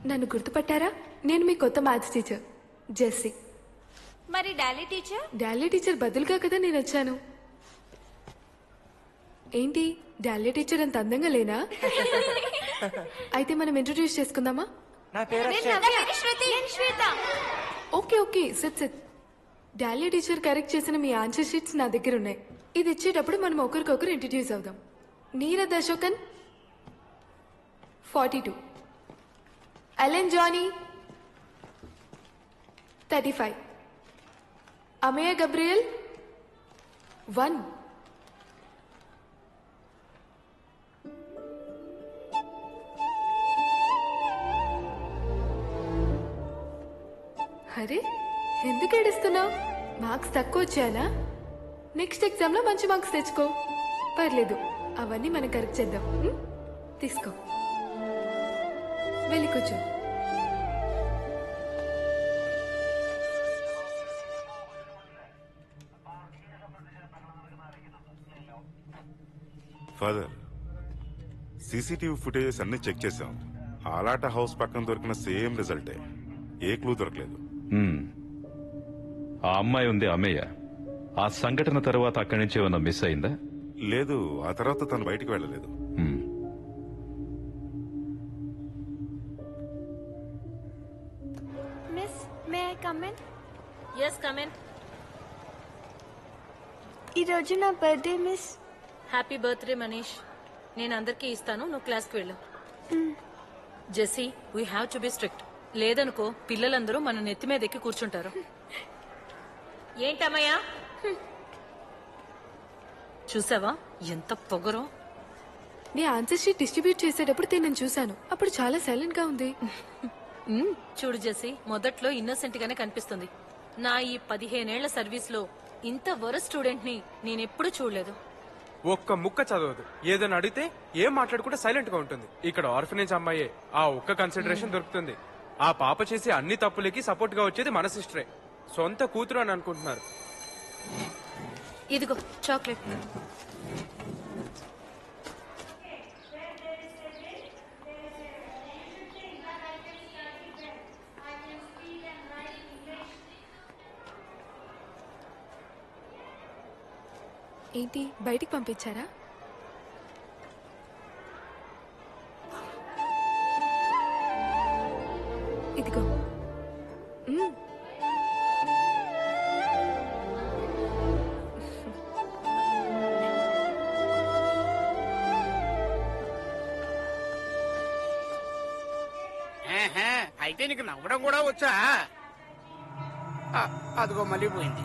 నన్ను గుర్తుపట్టారా? నేను మీ కొత్త మ్యాథ్స్ టీచర్ జెస్సీ. మరి డాలీ టీచర్? డాలీ టీచర్ బదులుగా కదా నేను వచ్చాను. ఏంటి డాలీ టీచర్ అంత అందంగా లేనా? అయితే మనం ఇంట్రొడ్యూస్ చేసుకుందామా? Okay okay SIT SIT. Dolly teacher correct చేసిన మీ ఆన్సర్ షీట్స్ నా దగ్గర ఉన్నాయి. ఇది ఇచ్చేటప్పుడు మనం ఒకరికొకరు ఇంట్రడ్యూస్ అవుదాం. నీరద్ అశోకన్ 42, అలెన్ జానీ 35, అమేయ గబ్రియల్ 1, అరే ఎందుకు ఏడుస్తున్నావు? మార్క్స్ తక్కువ వచ్చానా? నెక్స్ట్ ఎగ్జామ్ లో మంచి మార్క్స్ తెచ్చుకో. పర్లేదు, అవన్నీ మనం కరెక్ట్ చేద్దాం. తీసుకో, వెళ్ళి కూర్చో. ఫాదర్, సీసీటీవీ ఫుటేజెస్ అన్ని చెక్ చేశాం. ఆలాట హౌస్ పక్కన దొరికిన సేమ్ రిజల్టే. ఏ క్లూ దొరకలేదు. ఆ అమ్మాయి ఉంది అమ్మయ్య. ఆ సంఘటన తర్వాత అక్కడి నుంచి ఏమన్నా మిస్ అయిందా? లేదు, ఆ తర్వాత తను బయటికి వెళ్ళలేదు. Miss, may I come in? Yes, come in. ఈరోజు నా birthday miss. Happy birthday Manish. నేను అందరికీ ఇస్తాను, నువ్వు క్లాస్కి వెళ్ళు. Jessie, we have to be strict. లేదనుకో పిల్లలందరూ మన నెత్తి మీద ఎక్కి కూర్చుంటారు. ఏంటమ్మయ్యా, చూసావా ఎంత పొగరో? నీ ఆన్సర్ షీట్ డిస్ట్రిబ్యూట్ చేసేటప్పుడు నేను చూశాను. అప్పుడు చాలా సైలెంట్ గా ఉంది. చూడు జెస్సీ, మొదట్లో ఇన్నోసెంట్ గానే కనిపిస్తుంది. నా ఈ 15 ఏళ్ల సర్వీస్ లో ఇంత వరస్ట్ స్టూడెంట్ ని నేనెప్పుడు చూడలేదు. ఒక్క ముక్క చదవదు, ఏదైనా అడిగితే ఏం మాట్లాడుకుంటే సైలెంట్ గా ఉంటుంది. ఇక్కడ ఆర్ఫనేజ్ అమ్మాయే, ఆ ఒక్క కన్సిడరేషన్ దొరుకుతుంది. ఆ పాప చేసే అన్ని తప్పులకి సపోర్ట్ గా వచ్చేది మన సిస్టరే. సొంత కూతురు అని అనుకుంటున్నారు. ఇదిగో చాక్లెట్. ఏంటి బయటికి పంపించారా? ఇదిగో. అయితే నీకు నవ్వడం కూడా వచ్చా? అదిగో మళ్ళీ పోయింది.